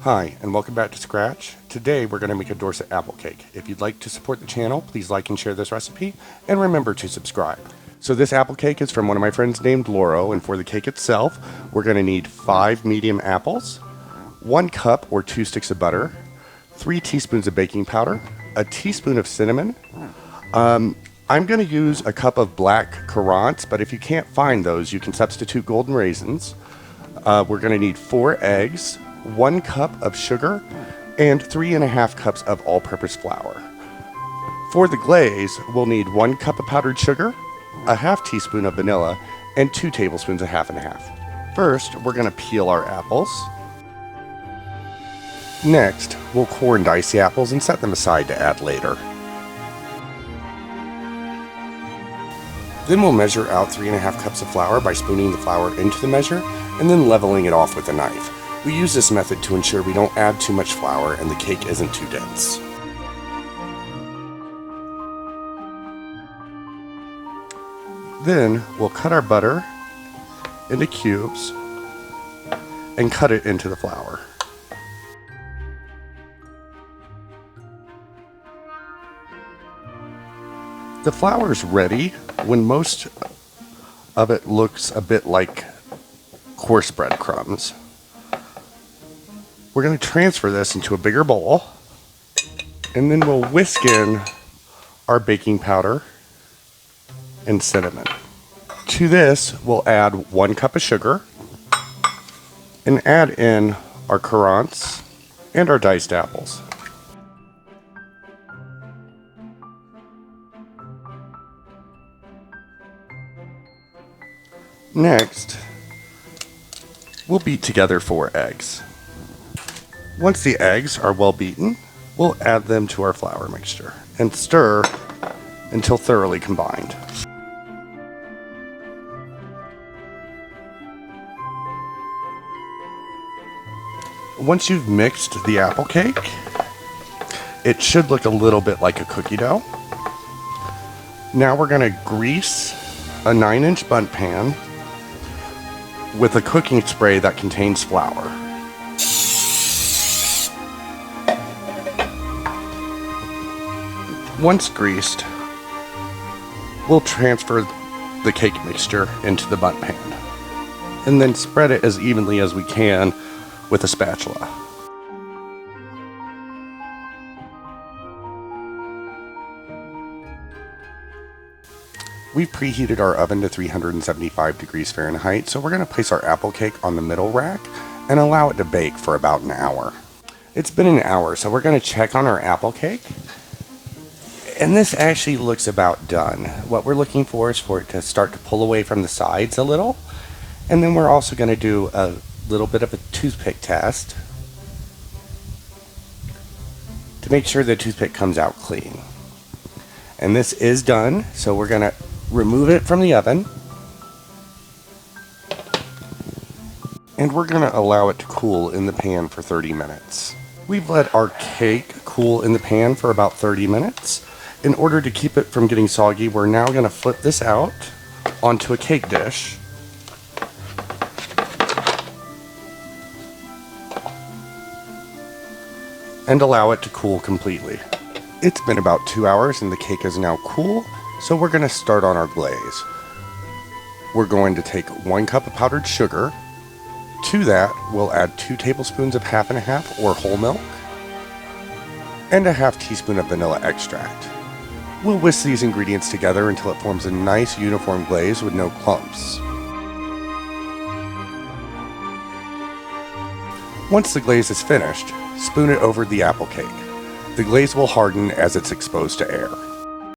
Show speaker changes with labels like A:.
A: Hi, and welcome back to Scratch. Today we're going to make a Dorset Apple Cake. If you'd like to support the channel, please like and share this recipe, and remember to subscribe. So this apple cake is from one of my friends named Lauro, and for the cake itself, we're going to need 5 medium apples, 1 cup or 2 sticks of butter, 3 teaspoons of baking powder, a teaspoon of cinnamon. I'm going to use a cup of black currants, but if you can't find those, you can substitute golden raisins. We're going to need 4 eggs, 1 cup of sugar, and 3½ cups of all-purpose flour. For the glaze, we'll need 1 cup of powdered sugar, a ½ teaspoon of vanilla, and 2 tablespoons of half and half. First, we're going to peel our apples. Next, we'll core and dice the apples and set them aside to add later. Then we'll measure out 3½ cups of flour by spooning the flour into the measure and then leveling it off with a knife. We use this method to ensure we don't add too much flour and the cake isn't too dense. Then we'll cut our butter into cubes and cut it into the flour. The flour is ready when most of it looks a bit like coarse breadcrumbs. We're going to transfer this into a bigger bowl, and then we'll whisk in our baking powder and cinnamon. To this, we'll add 1 cup of sugar and add in our currants and our diced apples. Next, we'll beat together 4 eggs. Once the eggs are well beaten, we'll add them to our flour mixture and stir until thoroughly combined. Once you've mixed the apple cake, it should look a little bit like a cookie dough. Now we're going to grease a 9-inch bundt pan with a cooking spray that contains flour. Once greased, we'll transfer the cake mixture into the bundt pan and then spread it as evenly as we can with a spatula. We've preheated our oven to 375 degrees Fahrenheit, so we're going to place our apple cake on the middle rack and allow it to bake for about an hour. It's been an hour, so we're going to check on our apple cake. And this actually looks about done. What we're looking for is for it to start to pull away from the sides a little. And then we're also going to do a little bit of a toothpick test to make sure the toothpick comes out clean. And this is done, so we're going to remove it from the oven. And we're going to allow it to cool in the pan for 30 minutes. We've let our cake cool in the pan for about 30 minutes. In order to keep it from getting soggy, we're now going to flip this out onto a cake dish. And allow it to cool completely. It's been about 2 hours and the cake is now cool, so we're going to start on our glaze. We're going to take 1 cup of powdered sugar. To that, we'll add 2 tablespoons of half and half or whole milk and a ½ teaspoon of vanilla extract. We'll whisk these ingredients together until it forms a nice uniform glaze with no clumps. Once the glaze is finished, spoon it over the apple cake. The glaze will harden as it's exposed to air.